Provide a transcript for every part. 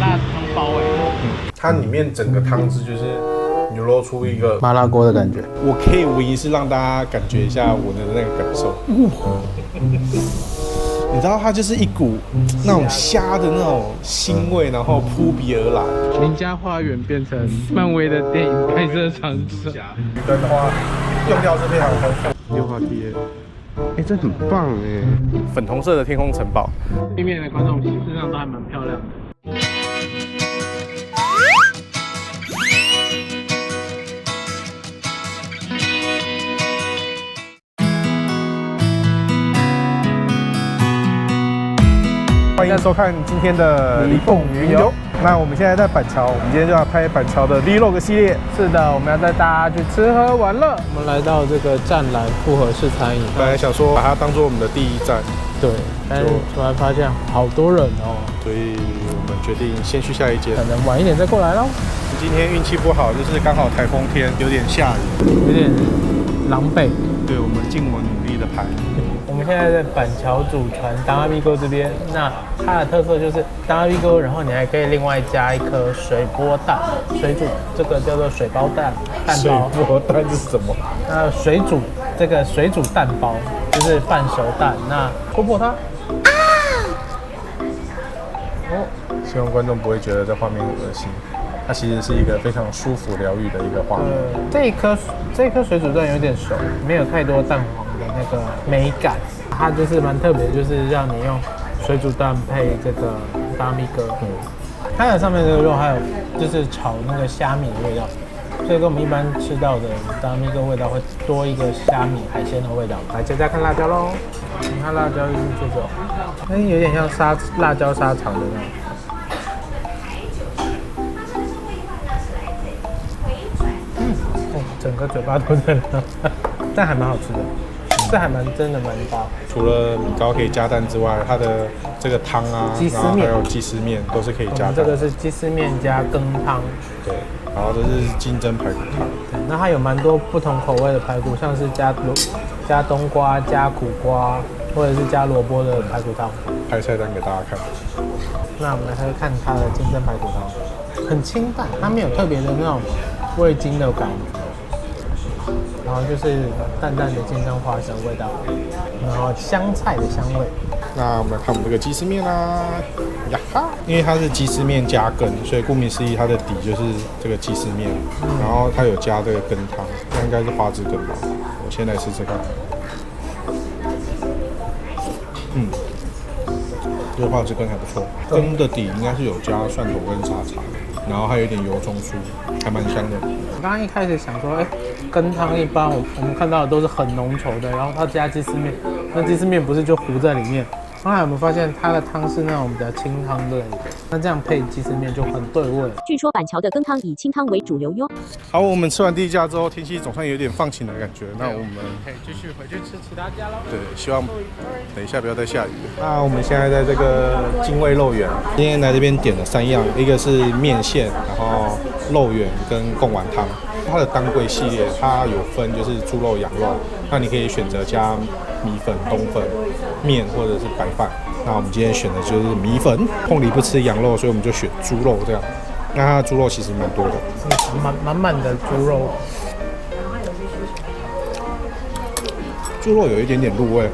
辣汤包它里面整个汤汁就是流露出一个麻辣锅的感觉。我可以无疑是让大家感觉一下我的那个感受。你知道它就是一股那种虾的那种腥味，然后扑鼻而来。邻家花园变成漫威的电影拍摄场所。鱼灯的话，用料是非常丰富。溜滑梯，这很棒哎！粉红色的天空城堡，对面的观众席事实上都还蛮漂亮的。欢迎收看今天的离凤云游。那我们现在在板桥，我们今天就要拍板桥的 Vlog 系列。是的，我们要带大家去吃喝玩乐。我们来到这个湛蓝复合式餐饮，本来想说把它当做我们的第一站，对，但是突然发现好多人哦，所以我们决定先去下一间，可能晚一点再过来咯。今天运气不好，就是刚好台风天，有点下雨，有点狼狈。对，我们尽我们努力的拍。我们现在在板桥祖传当阿 B 沟这边，那它的特色就是当阿 B 沟，然后你还可以另外加一颗水波蛋，水煮这个叫做水包蛋蛋包。水波蛋是什么？水煮这个水煮蛋包就是半熟蛋，那戳破它。希望观众不会觉得这画面很恶心，它其实是一个非常舒服疗愈的一个画面。这一颗水煮蛋有点熟，没有太多蛋黄的那个美感，它就是蛮特别，就是让你用水煮蛋配这个大米哥。它的上面这个肉还有就是炒那个虾米的味道，所以跟我们一般吃到的大米哥味道会多一个虾米海鲜的味道。来，接着看辣椒喽，你看辣椒就是这种，有点像辣椒沙肠的那种。整个嘴巴都在了，但还蛮好吃的，这还真的蛮搭。除了米糕可以加蛋之外，它的这个汤啊，鸡丝面还有鸡丝面都是可以加蛋。这个是鸡丝面加羹汤，对，然后这是金针排骨汤。对，那它有蛮多不同口味的排骨，像是加冬瓜、加苦瓜，或者是加萝卜的排骨汤。拍菜单给大家看。那我们来看它的金针排骨汤，很清淡，它没有特别的那种味精的感觉。然后就是淡淡的金针花生味道，然后香菜的香味。那我们来看我们这个鸡丝面啦，呀哈！因为它是鸡丝面加羹，所以顾名思义，它的底就是这个鸡丝面。然后它有加这个羹汤，那应该是花枝羹吧？我先来试试看。这个花枝羹还不错，羹的底应该是有加蒜头跟沙茶，然后还有一点油葱酥，还蛮香的。我刚刚一开始想说，羹汤一般我们看到的都是很浓稠的，然后它加鸡丝面，那鸡丝面不是就糊在里面？刚才我们发现它的汤是那种比较清汤类的，那这样配鸡丝面就很对味。据说板桥的羹汤以清汤为主流哟。好，我们吃完第一家之后，天气总算有点放晴的感觉。那我们可以继续回去吃其他家喽。对，希望等一下不要再下雨。那我们现在在这个精卫肉圆，今天来这边点了3样，一个是面线，然后肉圆跟贡丸汤。它的当归系列，它有分就是猪肉、羊肉，那你可以选择加米粉、冬粉、面或者是白饭。那我们今天选的就是米粉，凤梨不吃羊肉，所以我们就选猪肉这样。那它的猪肉其实蛮多的，满满的猪肉，猪肉有一点点入味，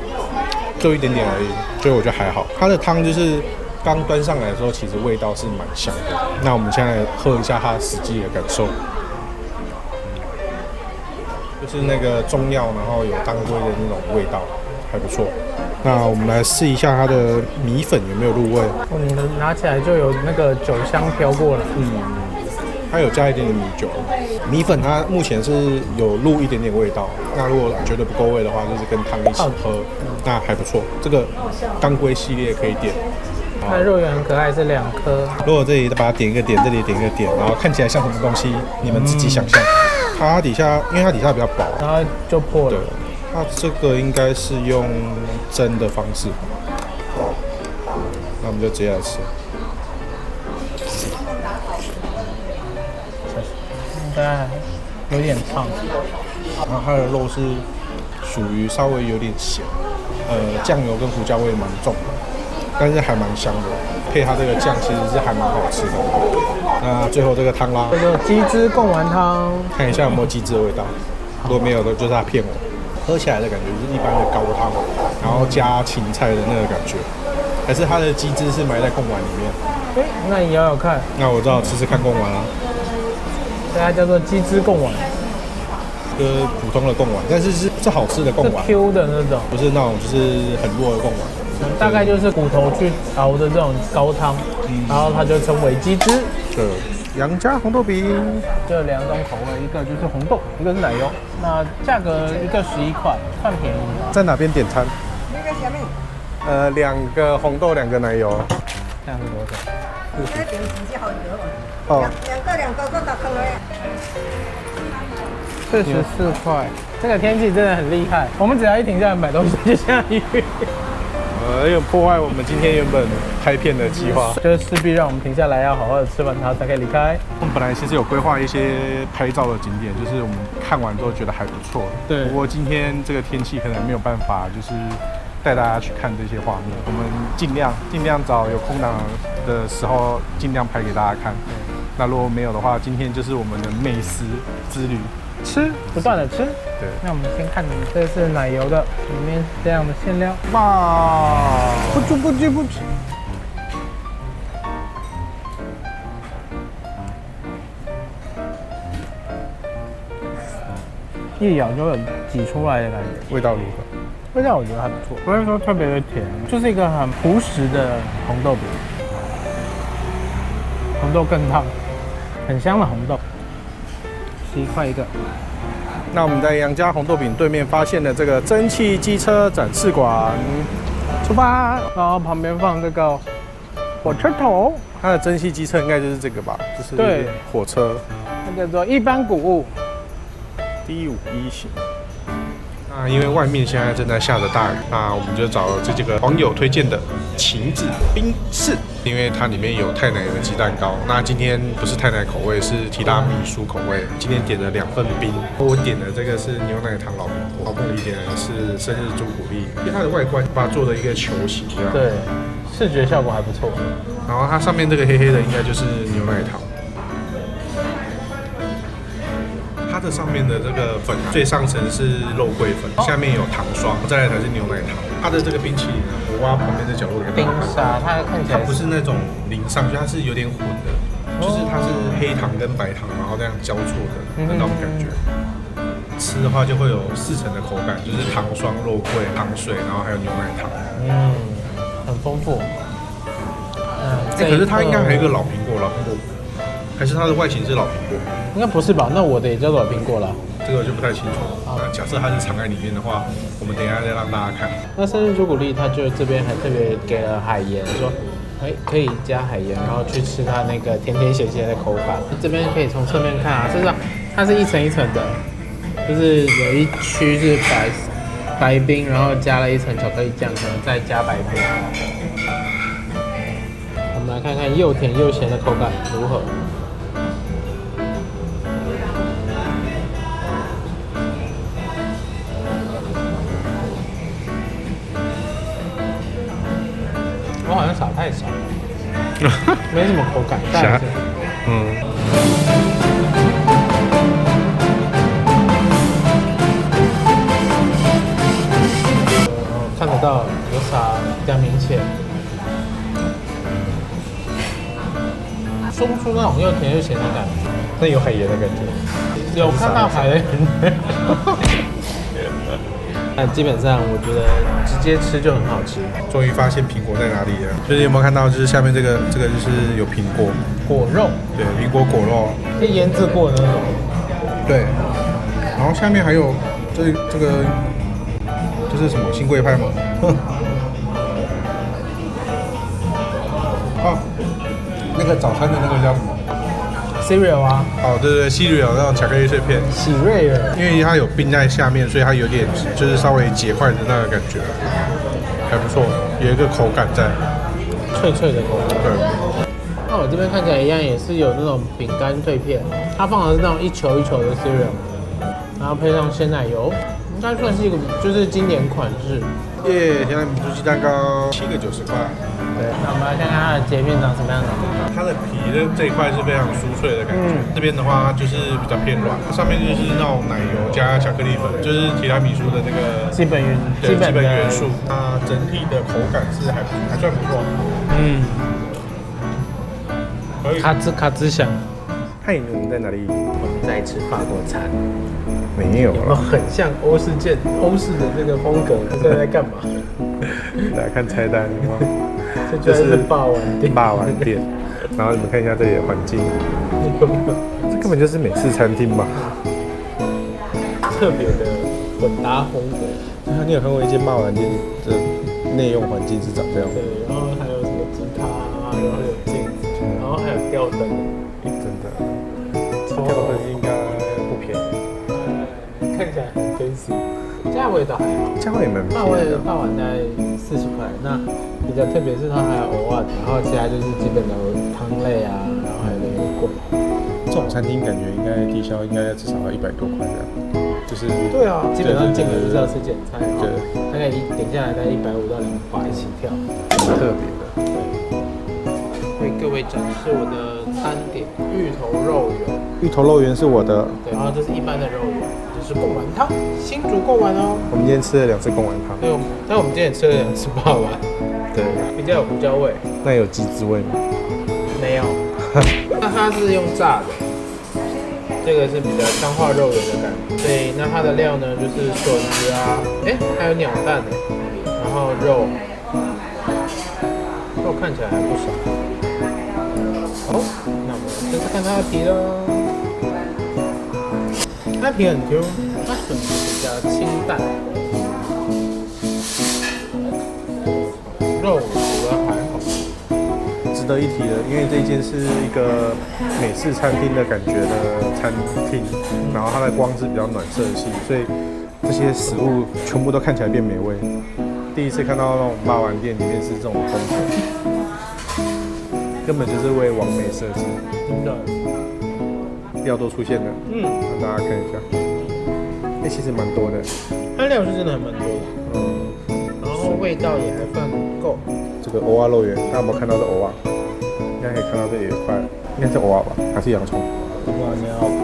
就一点点而已，所以我觉得还好。它的汤就是刚端上来的时候，其实味道是蛮香的。那我们现在喝一下它实际的感受。就是那个中药，然后有当归的那种味道，还不错。那我们来试一下它的米粉有没有入味。你拿起来就有那个酒香飘过来。它有加一点点米酒。米粉它目前是有入一点点味道。那如果觉得不够味的话，就是跟汤一起喝，那还不错。这个当归系列可以点。那肉圆很可爱，是2颗。如果这里把它点一个点，这里点一个点，然后看起来像什么东西，你们自己想象。它底下，因为它底下比较薄，然后就破了。对，那这个应该是用蒸的方式，那我们就直接来吃。应该有点烫，然后它的肉是属于稍微有点咸，酱油跟胡椒味蛮重的，但是还蛮香的，配它这个酱，其实是还蛮好吃的。那最后这个汤啦，这个鸡汁贡丸汤，看一下有没有鸡汁的味道。如果没有的，就是他骗我。喝起来的感觉就是一般的高汤，然后加芹菜的那个感觉，还是它的鸡汁是埋在贡丸里面。哎，那你咬咬看。那我知道吃看贡丸啊。它叫做鸡汁贡丸，就是普通的贡丸，但是是好吃的贡丸，是 Q 的那种，不是那种就是很弱的贡丸。大概就是骨头去熬的这种高汤，然后它就称为鸡汁。对。杨家红豆饼，这2种口味，一个就是红豆，一个是奶油。那价格一个11块，算便宜。在哪边点餐？那个什么2个红豆，2个奶油。这样是多少？那点自己好热哦，两个各打坑了。44块。这个天气真的很厉害，我们只要一停下来买东西就下雨。有破坏我们今天原本拍片的计划，就是势必让我们停下来，要好好的吃完它才可以离开。我们本来其实有规划一些拍照的景点，就是我们看完之后觉得还不错。对。不过今天这个天气可能没有办法，就是带大家去看这些画面。我们尽量找有空档的时候，尽量拍给大家看。那如果没有的话，今天就是我们的美食之旅。吃，不断的吃。对，那我们先看，这是奶油的，里面这样的馅料。哇，不吃。一咬就有挤出来的感觉。味道如何？味道我觉得还不错，不会说特别的甜，就是一个很朴实的红豆饼。红豆更烫，很香的红豆。11块一个。那我们在杨家红豆饼对面发现了这个蒸汽机车展示馆，出发。然后旁边放这个火车头，它的蒸汽机车应该就是这个吧，就是对火车，那叫做一般谷物D51型。那因为外面现在正在下着大雨，那我们就找了这几个网友推荐的晴子冰室，因为它里面有太奶的鸡蛋糕。那今天不是太奶口味，是提拉米苏口味。今天点了2份冰，我点的这个是牛奶糖老苹果，梦里点的是生日朱古力，因为它的外观把它做了一个球形，这样。对，视觉效果还不错。然后它上面这个黑黑的应该就是牛奶糖。它的上面的这个粉最上层是肉桂粉，下面有糖霜，再来才是牛奶糖。它的这个冰淇淋呢，我挖旁边的角落给冰大家看。沙，它看起来它不是那种淋上去，它是有点混的，就是它是黑糖跟白糖，然后这样交错的那种感觉。吃的话就会有4层的口感，就是糖霜、肉桂、糖水，然后还有牛奶糖。很丰富。可是它应该还有一个老苹果，还是它的外形是老苹果？应该不是吧？那我的也叫做苹果啦。这个我就不太清楚。那假设它是藏在里面的话，我们等一下再让大家看。那生日朱古力，它就这边还特别给了海盐，说，可以加海盐，然后去吃它那个甜甜咸咸的口感。这边可以从侧面看啊，事实上它是一层一层的，就是有一区是白冰，然后加了一层巧克力酱，可能再加白冰。我们来看看又甜又咸的口感如何。我好像撒太少，没什么口感。啥？看得到有撒比较明显，说不出那种又甜又咸的感觉。那有海盐的感觉，有看到海盐。那基本上我觉得直接吃就很好吃。终于发现苹果在哪里了。就是有没有看到，就是下面这个就是有苹果果肉，对，苹果果肉，是腌制过的那种。对。然后下面还有这个是什么新贵派吗？哦，那个早餐的那个叫什么 cereal 啊，哦，对 ，cereal 那种巧克力碎片，喜瑞尔，因为它有冰在下面，所以它有点就是稍微结块的那个感觉，还不错，有一个口感在，脆脆的口感。对。那我这边看起来一样，也是有那种饼干脆片，它放的是那种一球一球的 cereal， 然后配上鲜奶油，应该算是一个就是经典款式。耶，现在米珠鸡蛋糕7个90块。对，那我们来看看它的截面长什么样子。它的皮的这一块是非常酥脆的感觉，这边的话就是比较偏软，上面就是那种奶油加巧克力粉，就是提拉米苏的那个基本元素。它整体的口感是还算不错。可以。咔吱咔吱响。嗨，你们在哪里？我们在吃法国餐。没有了，很像欧式的这个风格，这在干嘛？大家看菜单吗？这居然是霸王店。霸王店。然后你们看一下这里的环境，这根本就是美式餐厅吧？特别的混搭风格。你有看过一间霸王店的内用环境是长这样？对，然后还有什么吉他啊，然后有镜子，然后还有吊灯。真的，吊灯应该不便宜。看起来很 fancy， 价位倒还好，价位蛮便宜的。霸王大概40块。那比较特别是它还有偶尔，然后其他就是基本的汤类啊，然后还有那个贵。这种餐厅感觉应该低消应该至少要100多块这样，就是对啊，基本上进门就是要吃简餐，对，大概点下来大概150到200起跳，很特别的。为各位展示我的餐点：芋头肉圆。芋头肉圆是我的，对，然后这是一般的肉圆，这是贡丸汤，新竹贡丸哦。我们今天吃了2次贡丸汤。对，但我们今天也吃了2次霸王。对，比较有胡椒味。那有鸡汁味吗？没有。那它是用炸的，这个是比较香化肉圆的感觉。对，那它的料呢就是笋子啊，还有鸟蛋的，然后肉看起来还不少。好，那我们试试看它的皮喽。它皮很 Q， 它笋子比较清淡。肉我觉得还好。值得一提的，因为这间是一个美式餐厅的感觉的餐厅，然后它的光是比较暖色系，所以这些食物全部都看起来变美味。第一次看到那种霸王店里面是这种风格，根本就是为完美设计。真的，料都出现了，让大家看一下。其实蛮多的，它料是真的还蛮多的，然后味道也还算够。这个蚵仔肉圆，大家有没有看到的蚵仔？应该可以看到这里有一块，应该是蚵仔吧，还是洋葱？哇，你好看，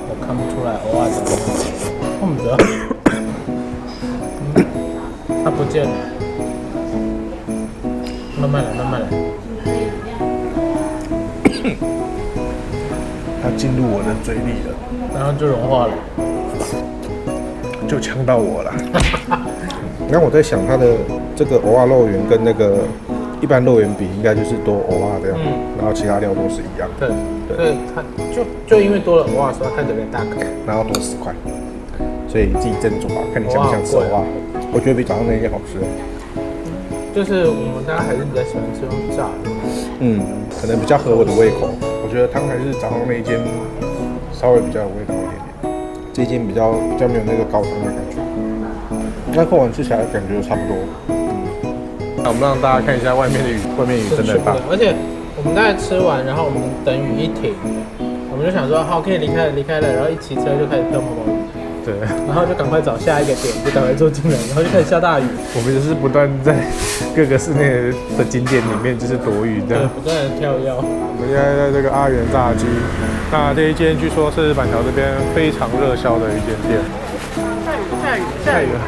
我看不出来蚵仔的东西，看不着，它不见了，慢慢来，慢慢来。它进入我的嘴里了，然后就融化了，就呛到我了。然后我在想，它的这个蚵仔肉圆跟那个一般肉圆比，应该就是多蚵仔这样，然后其他料都是一样。对，对，它就因为多了蚵仔，所以它看起来变大颗，然后多10块，所以自己斟酌吧，看你想不想吃蚵仔。我觉得比早上那间好吃。就是我们大家还是比较喜欢吃用炸的，可能比较合我的胃口。我觉得汤还是早上那一间稍微比较有味道一点点，这间比较没有那个高汤的感觉。那贡丸吃起来感觉差不多。那我们让大家看一下外面的雨，外面雨真的很大。而且我们大概吃完，然后我们等雨一停，我们就想说好可以离开了，然后一骑车就开始飘毛毛雨。对，然后就赶快找下一个点，就赶快坐进来，然后就开始下大雨。我们就是不断在各个室内的景点里面就是躲雨这样，不断的跳跃。我们现在在这个阿元炸鸡，那这一间据说是板桥这边非常热销的一间店。下雨了，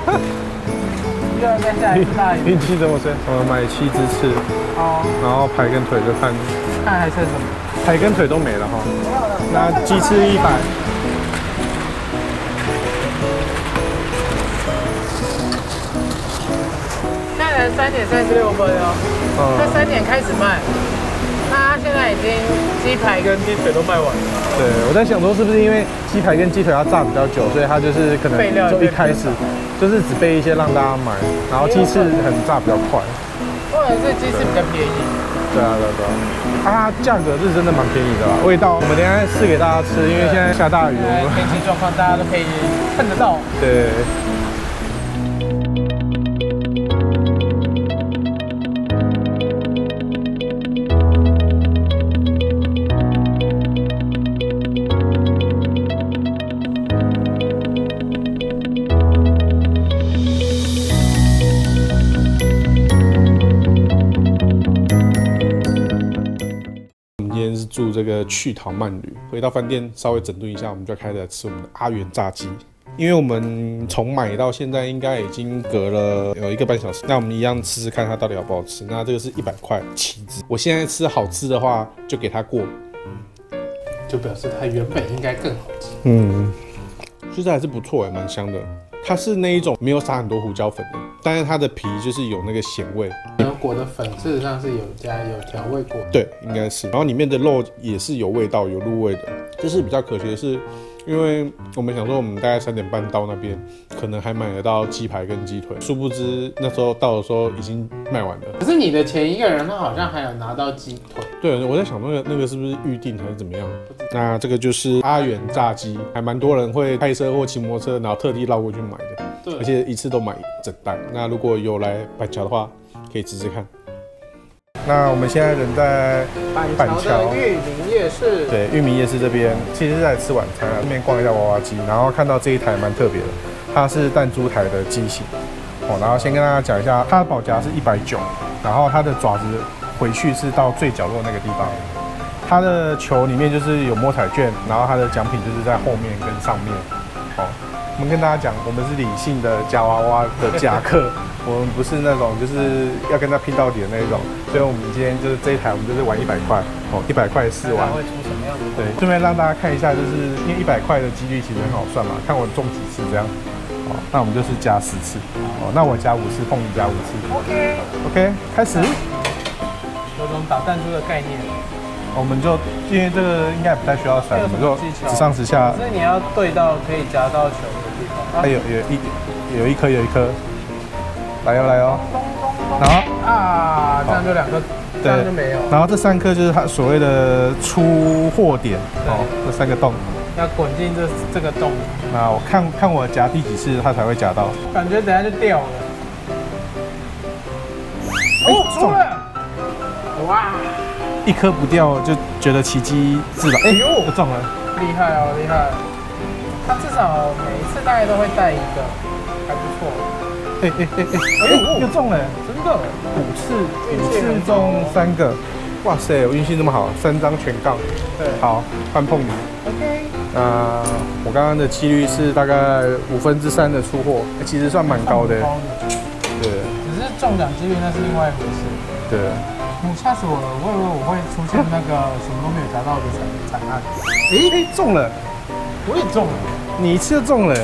又要再下一次大雨。运气这么深，我们买7只翅，然后排跟腿就看还剩什么？排跟腿都没了哈。那鸡翅100。3点36分哦，他3点开始卖，那他现在已经鸡排跟鸡腿都卖完了。对，我在想说是不是因为鸡排跟鸡腿要炸比较久，所以他就是可能就一开始就是只备一些让大家买，然后鸡翅很炸比较快。或者是鸡翅比较便宜。对啊，它价格是真的蛮便宜的啦，味道我们等一下试给大家吃，因为现在下大雨，天气状况大家都可以看得到。对。住这个趣桃慢旅。回到饭店稍微整顿一下，我们就开始吃我们的阿元炸鸡。因为我们从买到现在应该已经隔了有1个半小时，那我们一样吃吃看它到底好不好吃。那这个是100块起子，我现在吃好吃的话就给它过，就表示它原本应该更好吃。其实还是不错蛮香的。它是那一种没有撒很多胡椒粉的，但是它的皮就是有那个咸味。果的粉事实上是有调味过，对，应该是。然后里面的肉也是有味道、有入味的。就是比较可惜的是，因为我们想说我们大概3点半到那边，可能还买得到鸡排跟鸡腿，殊不知那时候到的时候已经卖完了。可是你的前一个人他好像还有拿到鸡腿。对，我在想那个是不是预定还是怎么样？那这个就是阿元炸鸡，还蛮多人会开车或骑摩托车，然后特地绕过去买的。对，而且一次都买整袋。那如果有来板桥的话，可以试试看。那我们现在人在板桥的裕民夜市，对，裕民夜市这边其实是在吃晚餐啊，这边逛一下娃娃机，然后看到这一台蛮特别的，它是弹珠台的机型哦。然后先跟大家讲一下，它的保夹是190，然后它的爪子回去是到最角落那个地方。它的球里面就是有摸彩券，然后它的奖品就是在后面跟上面。哦，我们跟大家讲，我们是理性的夹娃娃的夹客。我们不是那种就是要跟他拼到底的那种，所以我们今天就是这一台，我们就是玩100块哦，100块试玩。会出什么样的？对，顺便让大家看一下，就是因为100块的几率其实很好算嘛，看我中几次这样。哦，那我们就是加10次。哦，那我加5次，凤梨加5次。OK， 开始。有种打弹珠的概念。我们就因为这个应该不太需要甩，我们就直上直下。所以你要对到可以夹到球的地方。它有一颗。来哦，然后这样就2颗，这样就没有。然后这3颗就是它所谓的出货点哦，这3个洞要滚进这个洞。那我看我夹第几次它才会夹到，感觉等下就掉了。哦，中了！哇，1颗不掉就觉得奇迹自然，就中了，厉害哦，厉害！它至少每一次大概都会带1个，还不错。又中了，真的5次中3个，哇塞，我运气这么好，3张全杠。对，好，换碰你。OK。我刚刚的几率是大概3/5的出货，其实算蛮高的。对。只是中奖几率那是另外一回事。对。吓死我了！我以为我会出现那个什么都没有夹到的惨案。中了，我也中了，你1次就中了。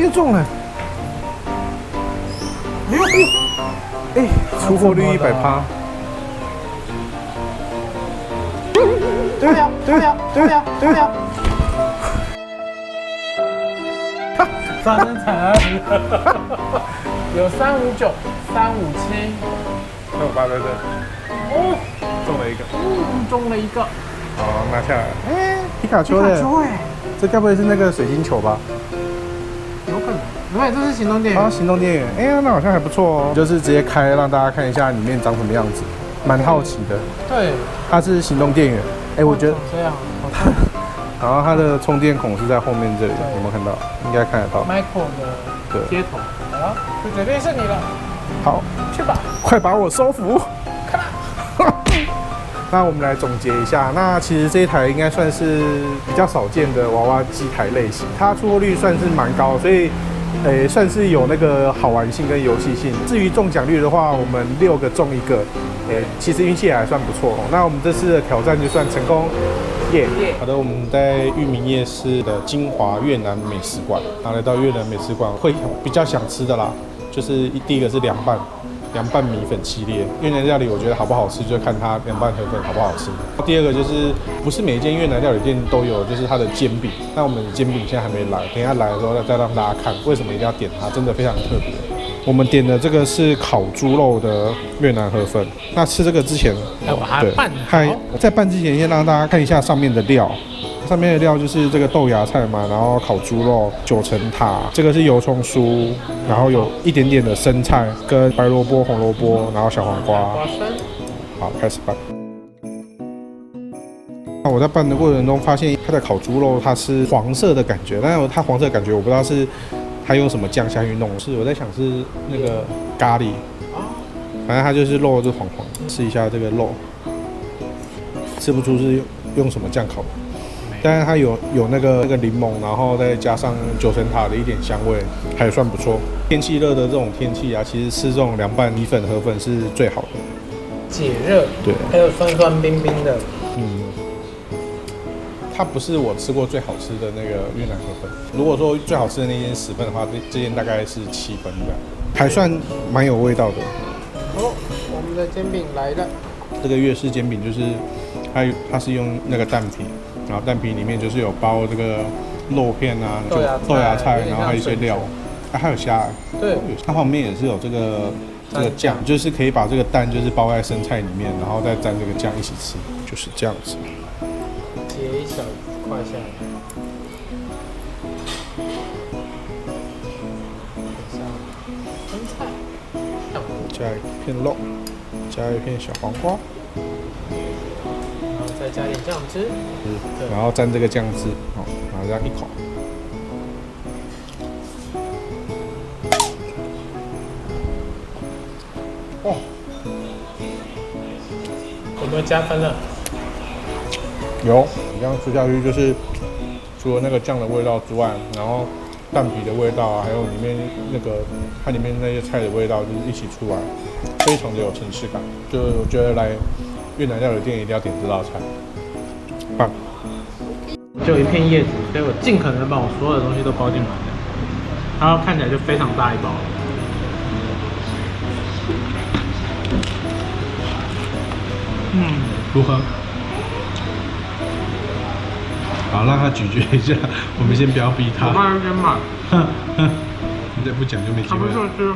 又中了！出货率100%。对呀！发生惨案，有359、357，还有8对。哦，中了1个。中了1个。好，拿下来。皮卡丘的。这该不会是那个水晶球吧？有可能，对，这是行动电源。行动电源，那好像还不错哦。就是直接开，让大家看一下里面长什么样子，蛮好奇的。对，它是行动电源。我觉得这样，然后它的充电孔是在后面这里，有没有看到？应该看得到。Michael 的接头，好，就决定是你了。好，去吧，快把我收服。那我们来总结一下，那其实这一台应该算是比较少见的娃娃机台类型，它出货率算是蛮高，所以算是有那个好玩性跟游戏性。至于中奖率的话，我们6个中1个，其实运气也还算不错。那我们这次的挑战就算成功，耶！好的，我们在裕民夜市的金华越南美食馆，然后来到越南美食馆会比较想吃的啦，就是第一个是凉拌米粉系列，越南料理我觉得好不好吃，就看它凉拌河粉好不好吃。第二个就是不是每一间越南料理店都有，就是它的煎饼。那我们的煎饼现在还没来，等一下来的时候再让大家看为什么一定要点它，真的非常特别。我们点的这个是烤猪肉的越南河粉。那吃这个之前，在拌之前先让大家看一下上面的料。上面的料就是这个豆芽菜嘛，然后烤猪肉、9层塔，这个是油葱酥，然后有一点点的生菜跟白萝卜、红萝卜，然后小黄瓜。好，开始拌。那我在拌的过程中发现它的烤猪肉它是黄色的感觉，但是它黄色的感觉我不知道是它用什么酱下去弄，是我在想是那个咖喱。反正它就是肉就是黄黄的。试一下这个肉，吃不出是用什么酱烤的，但是它有那个柠檬，然后再加上九层塔的一点香味，还算不错。天气热的这种天气啊，其实吃这种凉拌米粉河粉是最好的，解热。对，还有酸酸冰冰的。它不是我吃过最好吃的那个越南河粉。如果说最好吃的那间10分的话，这间大概是7分的，还算蛮有味道的。哦，我们的煎饼来了。这个粤式煎饼就是它是用那个蛋皮，然后蛋皮里面就是有包这个肉片啊、豆芽菜，然后还有一些料，还有虾。对，它旁边也是有这个酱，就是可以把这个蛋就是包在生菜里面，然后再沾这个酱一起吃，就是这样子。切一小块下来，生菜，加一片肉，加一片小黄瓜，然后再加点酱汁，然后蘸这个酱汁，好，然后这样一口。哇，有没有加分了？有，你这样吃下去就是除了那个酱的味道之外，然后蛋皮的味道啊，还有里面它里面那些菜的味道，就是一起出来，非常的有层次感。就我觉得来越南料理店一定要点这道菜，棒。就一片叶子，所以我尽可能把我所有的东西都包进来的，然后看起来就非常大一包。如何？好，让他咀嚼一下，我们先不要逼他。我慢先买。你再不讲就没机会他不是吃。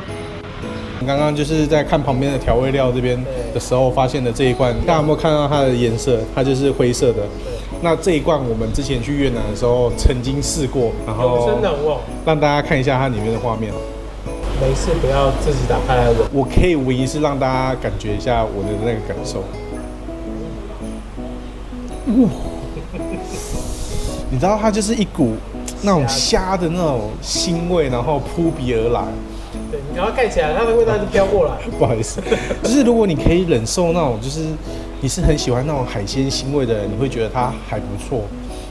刚刚就是在看旁边的调味料这边的时候，发现的这一罐，大家有没有看到它的颜色？它就是灰色的。那这一罐我们之前去越南的时候曾经试过，然后永生难忘。让大家看一下它里面的画面。没事，不要自己打开来闻。我可以唯一是让大家感觉一下我的那个感受。你知道它就是一股那种虾的那种腥味，然后扑鼻而来。对，你赶快盖起来，它的味道就飘过来。不好意思，就是如果你可以忍受那种，就是你是很喜欢那种海鲜腥味的人，你会觉得它还不错。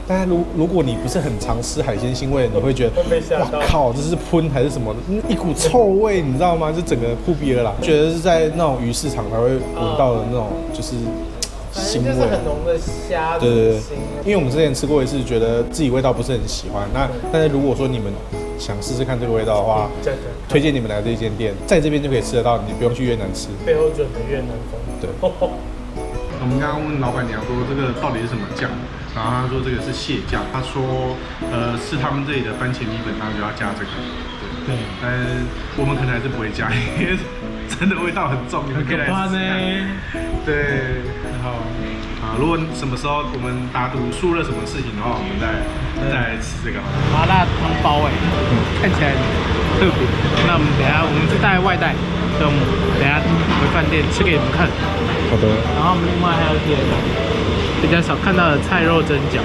但是如果你不是很常吃海鲜腥味，你会觉得哇靠，这是喷还是什么的，一股臭味，你知道吗？就整个扑鼻而来，觉得是在那种鱼市场才会闻到的那种，就是腥味，就是很浓的虾。对对对，因为我们之前吃过一次，觉得自己味道不是很喜欢。但是如果说你们想试试看这个味道的话，推荐你们来这一间店，在这边就可以吃得到，你不用去越南吃。标准的越南风。对。我们刚刚问老板娘说这个到底是什么酱，然后她说这个是蟹酱，她说是他们这里的番茄米粉，他们就要加这个。对。但是我们可能还是不会加，因为真的味道很重，你们可以来试试看。对。好。如果什么时候我们打赌输了什么事情的话，我们再来吃这个。麻辣汤包看起来特别。那我们等一下我们是带外带，所以我们等一下回饭店吃给你们看。好的。然后我们另外还有点比较少看到的菜肉蒸饺，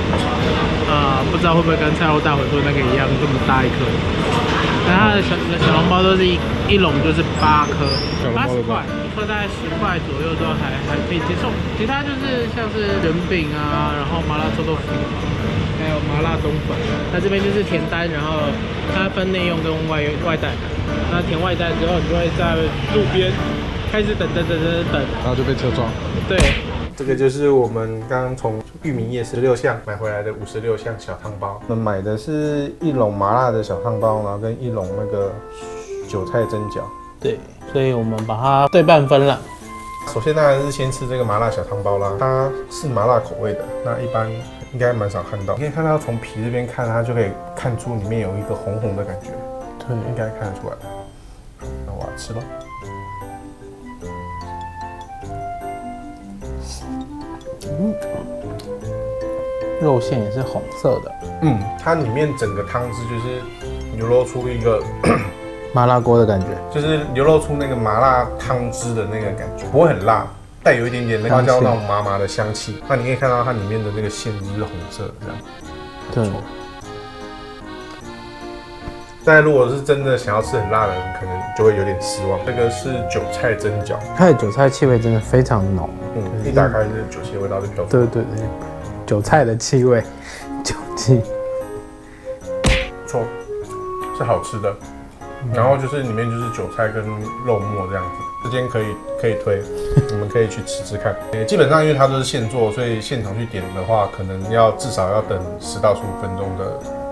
不知道会不会跟菜肉大回说那个一样这么大一颗。那它的小笼包都是一笼就是8颗，80块，一颗大概10块左右都还可以接受。其他就是像是卷饼啊，然后麻辣臭豆腐，还有麻辣冬粉。那这边就是填单，然后它分内用跟外带。那填外带之后，你就会在路边开始等，然后就被车撞。对。这个就是我们刚刚从裕民夜市16项买回来的56项小汤包。我们买的是1笼麻辣的小汤包，然后跟1笼那个韭菜蒸饺。对，所以我们把它对半分了。首先当然是先吃这个麻辣小汤包啦，它是麻辣口味的，那一般应该蛮少看到。你可以看到从皮这边看，它就可以看出里面有一个红红的感觉。对，应该看得出来。那我要吃了。肉馅也是红色的。它里面整个汤汁就是流露出一个麻辣锅的感觉，就是流露出那个麻辣汤汁的那个感觉，不会很辣，带有一点点那个花椒那种麻麻的香气。那你可以看到它里面的那个馅汁是红色的，这样。对。但如果是真的想要吃很辣的人，可能就会有点失望。这个是韭菜蒸饺，它的韭菜气味真的非常浓。一打开是酒气的味道就飘出来。对，韭菜的气味，酒气，不错，是好吃的。然后就是里面就是韭菜跟肉末这样子，这间可以推，你们可以去吃吃看。基本上因为它都是现做，所以现场去点的话，可能至少要等10到15分钟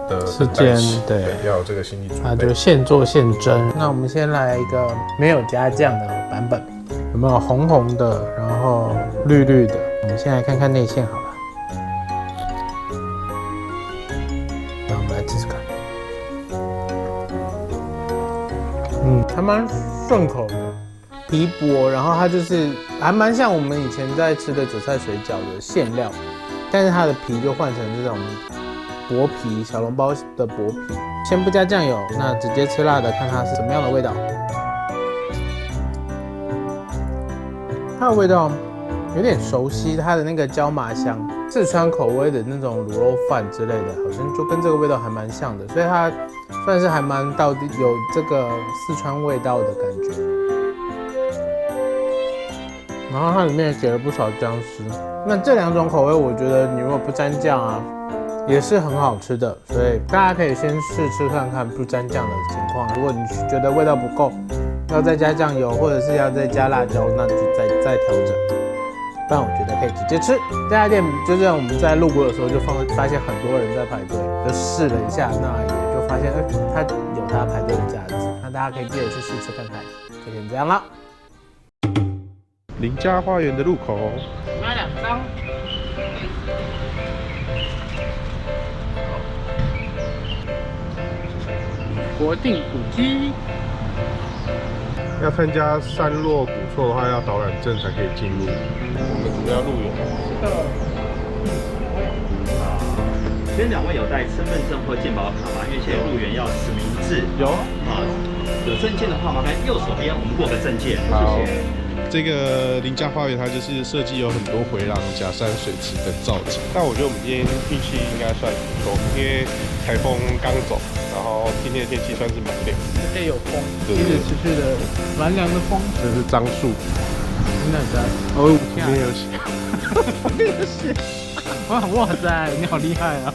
的时间，对，要有这个心理准备。它就现做现蒸。那我们先来一个没有加酱的版本，有没有红红的，然后绿绿的？我们先来看看内馅好了。那我们来吃吃看。还蛮顺口的，皮薄，然后它就是还蛮像我们以前在吃的韭菜水饺的馅料，但是它的皮就换成这种薄皮小笼包的薄皮。先不加酱油，那直接吃辣的，看它是什么样的味道。它的味道有点熟悉，它的那个椒麻香，四川口味的那种卤肉饭之类的，好像就跟这个味道还蛮像的，所以它算是还蛮到底有这个四川味道的感觉。然后它里面也给了不少姜丝。那这2种口味，我觉得你如果不沾酱啊，也是很好吃的。所以大家可以先试吃看看不沾酱的情况。如果你觉得味道不够，要再加酱油，或者是要再加辣椒，那就再调整。不然我觉得可以直接吃。这家店就像我们在路过的时候就发现很多人在排队，就试了一下，那也就发现它有它排队的价值。那大家可以记得去试吃看看。就先这样了。林家花园的入口，买2张。国定古迹。要参加山落古厝的话，要导览证才可以进入。我们准备要入园。今天2位有带身份证或健保卡吗？因为现在入园要实名制。有啊，有证件的话，麻烦右手边我们过个证件，谢谢。这个林家花园它就是设计有很多回廊、假山、水池等造景。但我觉得我们今天运气应该算不错，因为台风刚走，然后今天的天气算是蛮凉，而且有风，一直持续的蛮凉的风。这是樟树，真的在哦，里面有写，里面有写。哇塞，你好厉害啊！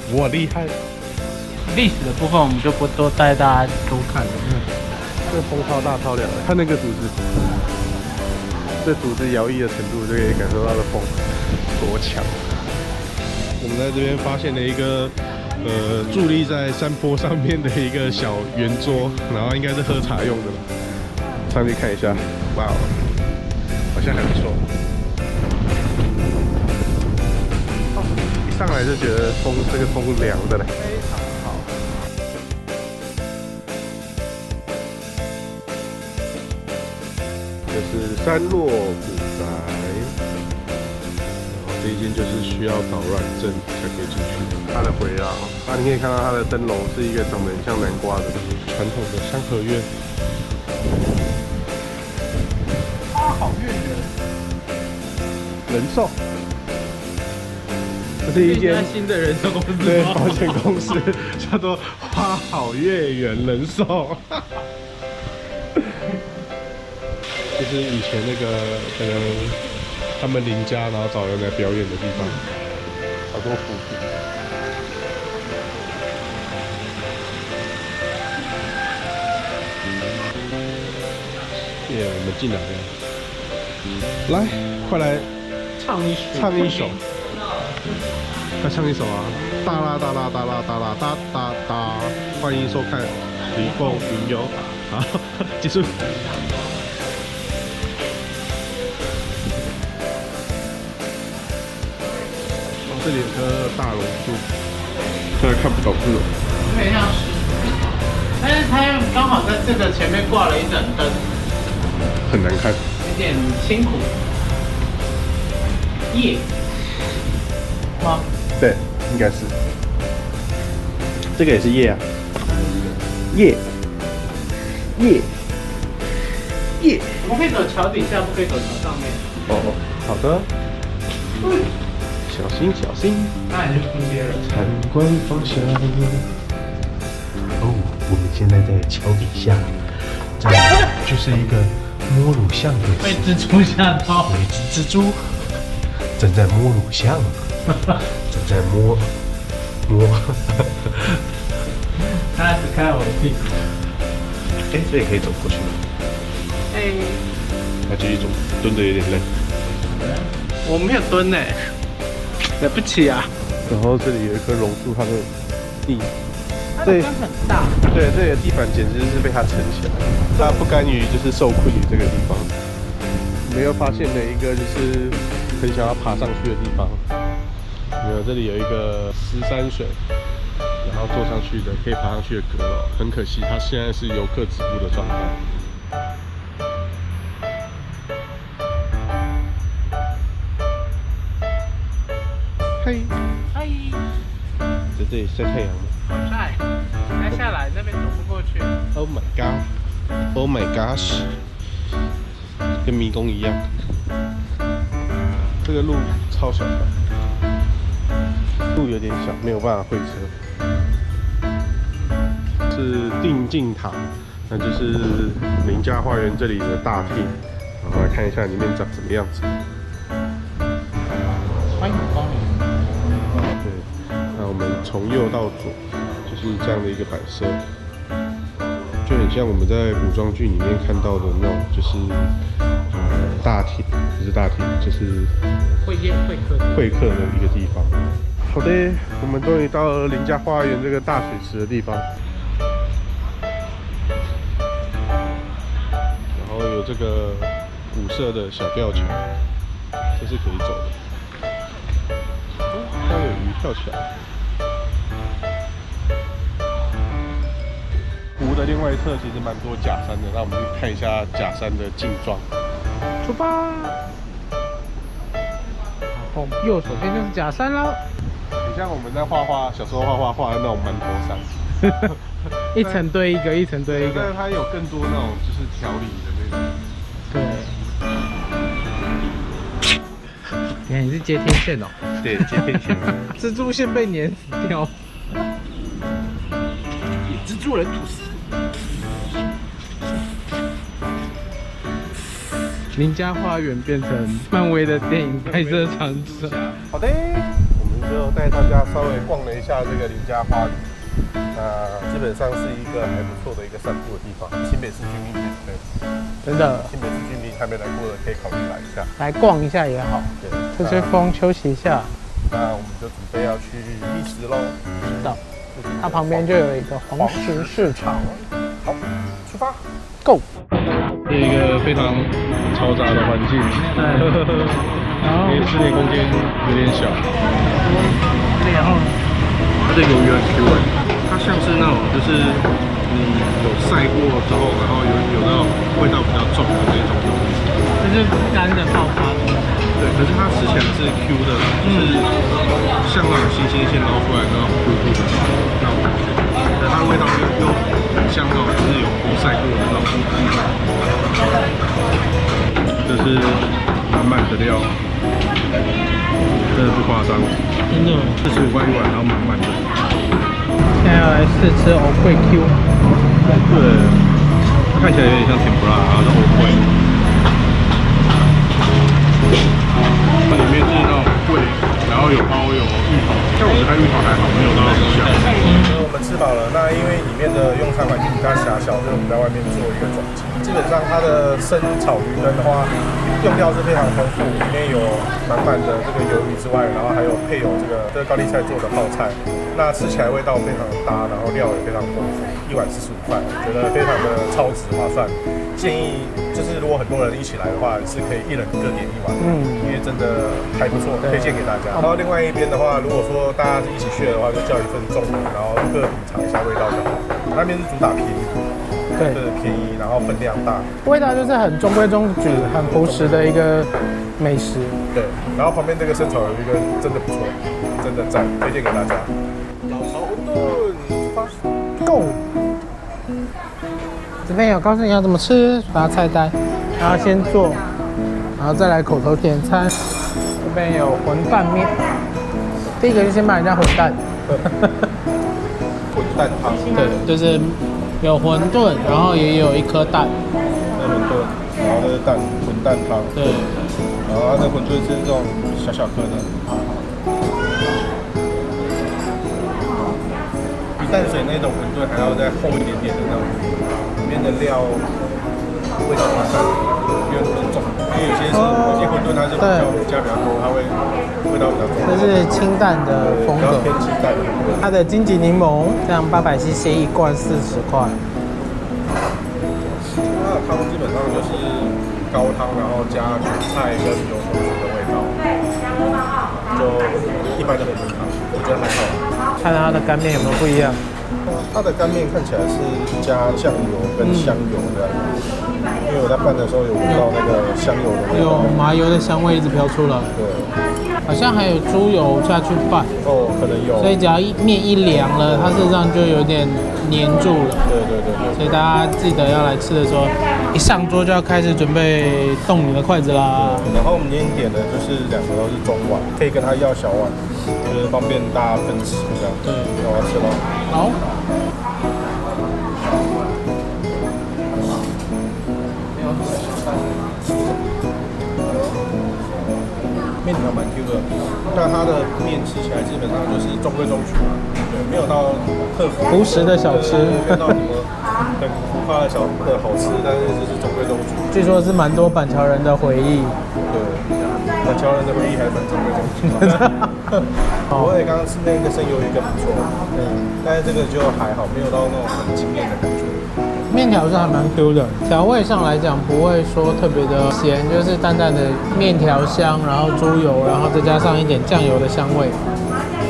我厉害。历史的部分我们就不多带大家多看了。这个风超大超凉的，看那个组织，这组织摇曳的程度就可以感受到的风多强。我们在这边发现了一个伫立在山坡上面的一个小圆桌，然后应该是喝茶用的吧。上去看一下，哇，好像还不错。一上来就觉得这个风凉的嘞。非常好。这是山落古宅，然后这一间就是需要导览证才可以进去。它的回廊，你可以看到它的灯笼是一个长得很像南瓜的传统的三合院。花好月圆，人寿，这是一间新的人寿公司，对，保险公司叫做花好月圆人寿。就是以前那个可能他们邻家，然后找人来表演的地方，好多伏笔。耶，我们进来了，来，快来唱一首，快唱一首啊！哒啦哒啦哒啦哒啦哒哒哒，欢迎收看《李凤云游》。好，结束。这里有棵大榕树，现在看不懂是什么。有点像石头，但是它刚好在这个前面挂了一盏灯，很难看，有点辛苦。夜吗？对，应该是。这个也是叶啊，叶，我们可以走桥底下，不可以走桥上面。哦，好的。小心小心，那你就空接了。参观方向。哦，我们现在在桥底下，这就是一个摸乳巷的被蜘蛛吓到，有一只蜘蛛正在摸乳巷，正在摸。他只看我的屁股。哎，这也可以走过去吗？那继续走，蹲着有点累。我没有蹲呢，对不起啊。然后这里有一棵榕树，它的地，它的根很大。对，这里的地板简直是被它撑起来，它不甘于就是受困于这个地方。我们又发现了一个就是很想要爬上去的地方。没有，这里有一个石山水，然后坐上去的可以爬上去的阁楼，很可惜它现在是游客止步的状态。嘿，嗨，在这里晒太阳吗？好晒，再下来那边走不过去。 Oh my god! Oh my gosh! 跟迷宫一样。这个路超小的，路有点小，没有办法会车。是定镜塔，那就是林家花园这里的大厅。然后来看一下里面长什么样子。欢迎光临。对，那我们从右到左就是这样的一个摆设。就很像我们在古装剧里面看到的那种，就是大厅，不是大厅，就是会客的一个地方。好的，我们终于到了林家花园这个大水池的地方，然后有这个古色的小吊桥，这是可以走的。这有鱼跳起来。湖的另外一侧其实蛮多假山的，那我们去看一下假山的镜状。出发。然后右手边就是假山了，很像我们在小时候画的那种馒头山，一层堆一个，一层堆一个。但是它有更多那种就是条理的那种。对。你是接天线哦？对，接天线。蜘蛛线被碾死掉。蜘蛛人吐司。林家花园变成漫威的电影拍摄场景。好的，我们就带大家稍微逛了一下这个林家花园。基本上是一个还不错的一个散步的地方。新北市居民对，真的。新北市居民还没来过的可以考虑来一下，来逛一下也好，对，吹吹风，休息一下。那我们就准备要去觅食喽。知道，它旁边就有一个黄石市场。好，出发 ，Go！ 是一个非常嘈杂的环境，因为室内空间有点小。然后它的鱿鱼很 Q 哎，它像是那种就是你有晒过之后，然后有那种味道比较重的那种鱿鱼。就是干的爆发的。对，可是它吃起来是 Q 的，就是像那种新鲜捞出来的那种 Q 的那种感觉，但它的味道又很像那种就是有过晒过的那种。这是满满的料，真的不夸张，真的45块一碗，然后满满的。现在要来试吃藕桂 Q。对，它看起来有点像甜不辣，然后是藕桂。它里面是那种桂，然后有包有芋头，像我们看芋头还好，没有到很香。我们吃饱了，那因为里面的用餐环境比较狭小，所以我们在外面做一个总结。基本上它的生炒鱼羹的话，用料是非常丰富，里面有满满的这个鱿鱼之外，然后还有配有这个高丽菜做的泡菜，那吃起来味道非常的搭，然后料也非常丰富，一碗45块，我觉得非常的超值划算。建议就是如果很多人一起来的话，是可以一人各点一碗，因为真的还不错，推荐给大家。然后另外一边的话，如果说大家一起去的话，就叫一份重的，然后各品尝一下味道就好。那边是主打便宜，对，便宜，然后分量大，味道就是很中规中矩、很朴实的一个美食。对，然后旁边这个生炒鱿鱼羹真的不错，真的赞，推荐给大家。老巢馄饨，出发 ，Go！ 这边有告诉你要怎么吃，把菜单，然后先做，然后再来口头点餐。这边有混蛋面，第一个就先买人家混蛋。混蛋汤，对，就是有馄饨，然后也有一颗蛋。那馄饨，然后这是蛋混蛋汤。对，然后它的馄饨是这种小小颗的，比淡水那种馄饨还要再厚一点点的那种，里面的料味道蛮淡，没有那么重。因为有些馄饨它是加比较多，它会味道比较重。这是清淡的风格，偏清淡的风格。它的金桔柠檬这样800cc一罐40块。它的汤基本上就是高汤，然后加韭菜跟油葱酥的味道，就一般的馄饨汤，我觉得还好。看它的干面有没有不一样？它的干面看起来是加酱油跟香油的，因为我在拌的时候有闻到那个香油的味道，有麻油的香味一直飘出来。对，好像还有猪油下去拌，哦，可能有，所以只要面一凉了，它事实上就有点黏住了。对。所以大家记得要来吃的时候，一上桌就要开始准备动你的筷子啦。然后我们今天点的就是2个都是中碗，可以跟他要小碗，就是方便大家分吃这样。对，那我要吃了。好。面条蛮 Q 的，但它的面吃起来基本上就是中规中矩，对，没有到特朴实的小吃，没有到什么很浮夸的好吃，但是就是中规中矩。据说是蛮多板桥人的回忆。对，板桥人的回忆还蛮中规中矩的。我也刚刚吃那个生鱿鱼更不错，但是这个就还好，没有到那种很惊艳的感觉。面条是还蛮 Q 的，调味上来讲不会说特别的咸，就是淡淡的面条香，然后猪油，然后再加上一点酱油的香味。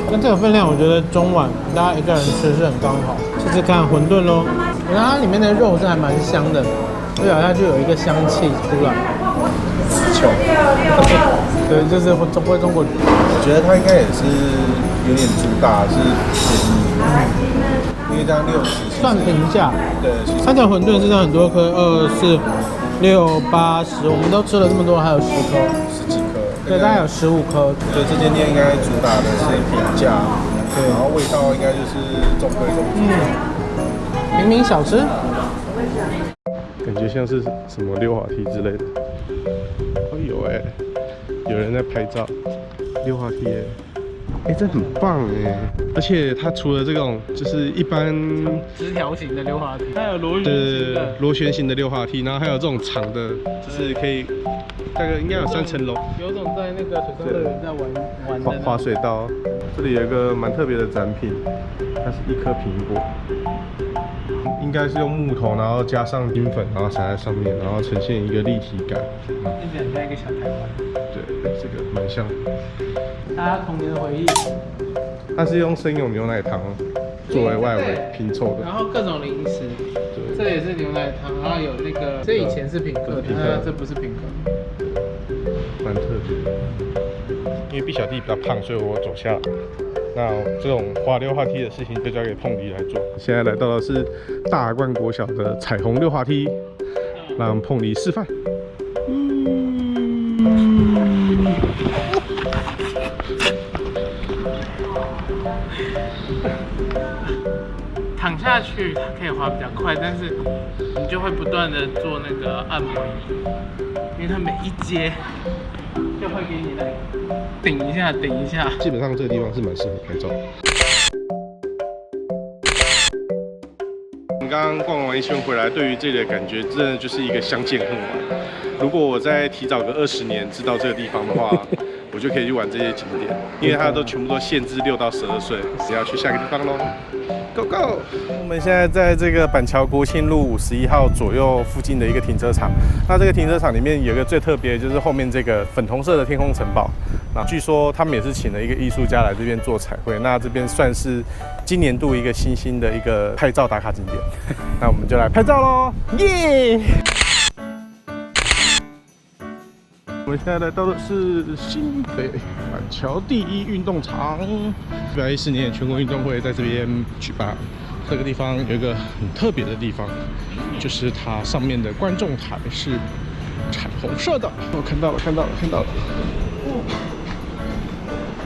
那这个分量我觉得中碗大家一个人吃是很刚好。试试看馄饨咯，我觉得它里面的肉是还蛮香的，一咬下去有一个香气出来。球，对，就是中国。我觉得它应该也是有点主打是便宜。因为这样60算平价，对，它的馄饨是很多颗，24、6、8、10，我们都吃了这么多，还有10颗，10几颗，对，大概有15颗。所以这间店应该主打的是平价，对，然后味道应该就是中规中矩，平民小吃，感觉像是什么溜滑梯之类的。哦有哎，有人在拍照，溜滑梯哎，这很棒哎！而且它除了这种就是一般直条形的溜滑梯，还有螺旋形的溜滑梯，然后还有这种长的，就是可以大概应该有3层楼，有种在那个水上乐园在玩的滑水道。这里有一个蛮特别的展品，它是一颗苹果，应该是用木头，然后加上金粉，然后撒在上面，然后呈现一个立体感。听起来很像一个小台湾。对，这个蛮像。大家童年的回忆。它是用生用牛奶糖作为外围拼凑的，然后各种零食，对，这也是牛奶糖，然后有那个，这以前是品客，这不是品客，蛮特别的。因为毕小弟比较胖，所以我走下来。那这种滑溜滑梯的事情就交给碰梨来做。现在来到的是大冠国小的彩虹溜滑梯，让碰梨示范。躺下去它可以滑比较快，但是你就会不断的做那个按摩椅，因为它每一阶就会给你来顶一下，顶一下。基本上这个地方是蛮适合拍照的。我们刚刚逛完一圈回来，对于这里的感觉真的就是一个相见恨晚。如果我再提早个20年知道这个地方的话，我就可以去玩这些景点，因为它都全部都限制6到12岁。只要去下个地方喽 ，Go Go！ 我们现在在这个板桥国庆路51号左右附近的一个停车场。那这个停车场里面有一个最特别的，就是后面这个粉红色的天空城堡。那据说他们也是请了一个艺术家来这边做彩绘。那这边算是今年度一个新兴的一个拍照打卡景点。那我们就来拍照喽，耶！我们现在来到的是新北板桥第1运动场，114年全国运动会在这边举办。这个地方有一个很特别的地方，就是它上面的观众台是彩虹色的。我看到了。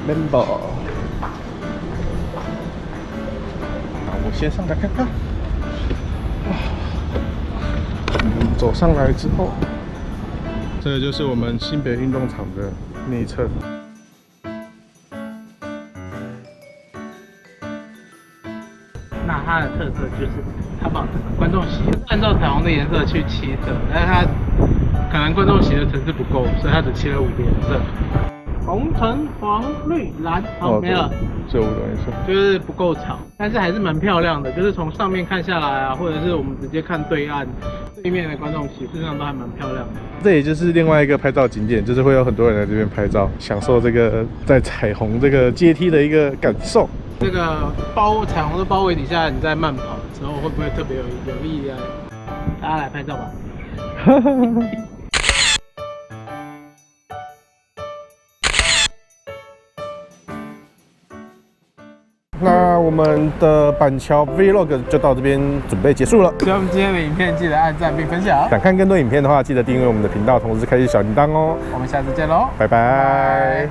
Member， 我先上来看看。走上来之后，这个就是我们新北运动场的内侧。那它的特色就是它把观众席按照彩虹的颜色去漆色，但是它可能观众席的层次不够，所以它只漆了5个颜色：红、橙、黄、绿、蓝。好，没了。这5种颜色就是不够长，但是还是蛮漂亮的。就是从上面看下来啊，或者是我们直接看对岸对面的观众席，事实上都还蛮漂亮的。这也就是另外一个拍照景点，就是会有很多人来这边拍照，享受这个在彩虹这个阶梯的一个感受。这个彩虹的包围底下，你在慢跑的时候会不会特别有力量？大家来拍照吧。那我们的板桥 Vlog 就到这边准备结束了。喜欢我们今天的影片，记得按赞并分享。想看更多影片的话，记得订阅我们的频道，同时开启小铃铛哦。我们下次见喽，拜拜。